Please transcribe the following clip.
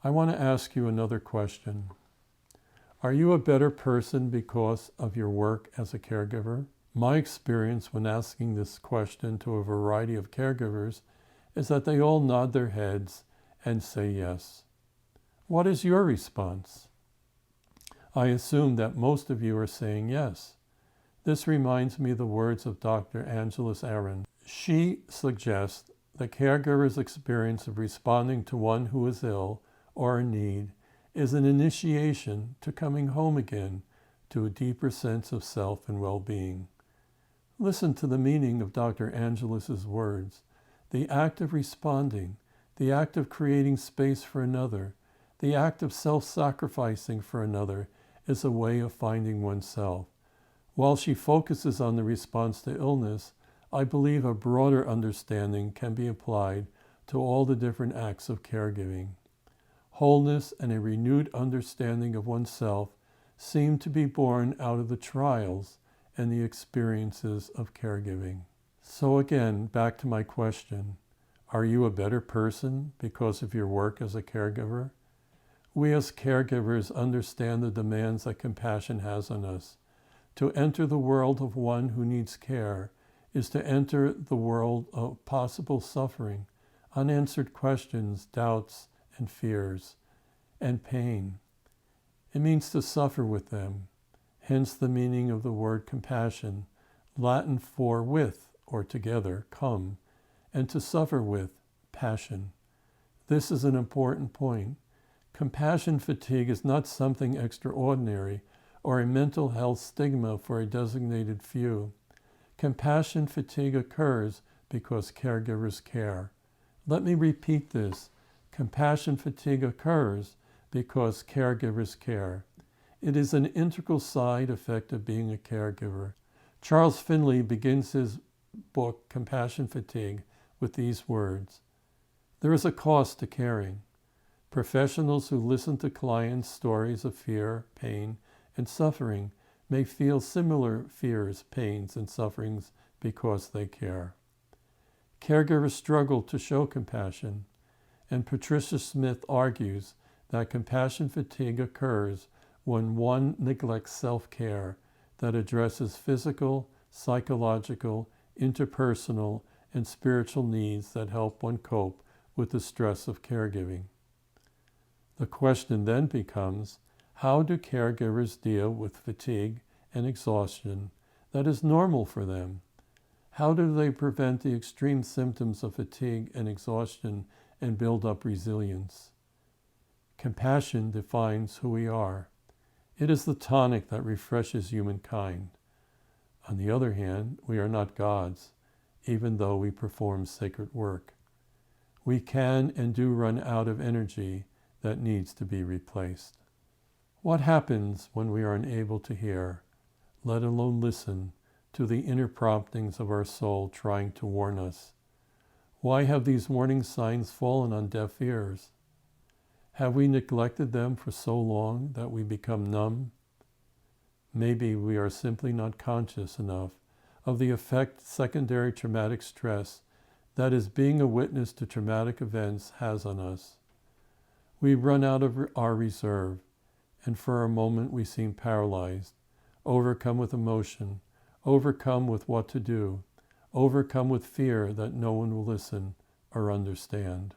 I want to ask you another question. Are you a better person because of your work as a caregiver? My experience when asking this question to a variety of caregivers is that they all nod their heads and say yes. What is your response? I assume that most of you are saying yes. This reminds me of the words of Dr. Angeles Aaron. She suggests the caregiver's experience of responding to one who is ill or in need is an initiation to coming home again to a deeper sense of self and well-being. Listen to the meaning of Dr. Angeles' words. The act of responding, the act of creating space for another, the act of self-sacrificing for another is a way of finding oneself. While she focuses on the response to illness, I believe a broader understanding can be applied to all the different acts of caregiving. Wholeness and a renewed understanding of oneself seem to be born out of the trials and the experiences of caregiving. So again, back to my question, are you a better person because of your work as a caregiver? We as caregivers understand the demands that compassion has on us. To enter the world of one who needs care is to enter the world of possible suffering, unanswered questions, doubts, and fears, and pain. It means to suffer with them, hence the meaning of the word compassion, Latin for with or together, come, and to suffer with, passion. This is an important point. Compassion fatigue is not something extraordinary or a mental health stigma for a designated few. Compassion fatigue occurs because caregivers care. Let me repeat this. Compassion fatigue occurs because caregivers care. It is an integral side effect of being a caregiver. Charles Finley begins his book, Compassion Fatigue, with these words. There is a cost to caring. Professionals who listen to clients' stories of fear, pain, and suffering may feel similar fears, pains, and sufferings because they care. Caregivers struggle to show compassion, and Patricia Smith argues that compassion fatigue occurs when one neglects self-care that addresses physical, psychological, interpersonal, and spiritual needs that help one cope with the stress of caregiving. The question then becomes, how do caregivers deal with fatigue and exhaustion that is normal for them? How do they prevent the extreme symptoms of fatigue and exhaustion and build up resilience? Compassion defines who we are. It is the tonic that refreshes humankind. On the other hand, we are not gods, even though we perform sacred work. We can and do run out of energy that needs to be replaced. What happens when we are unable to hear, let alone listen, to the inner promptings of our soul trying to warn us? Why have these warning signs fallen on deaf ears? Have we neglected them for so long that we become numb? Maybe we are simply not conscious enough of the effect secondary traumatic stress, that is, being a witness to traumatic events, has on us. We run out of our reserve, and for a moment we seem paralyzed, overcome with emotion, overcome with what to do, overcome with fear that no one will listen or understand.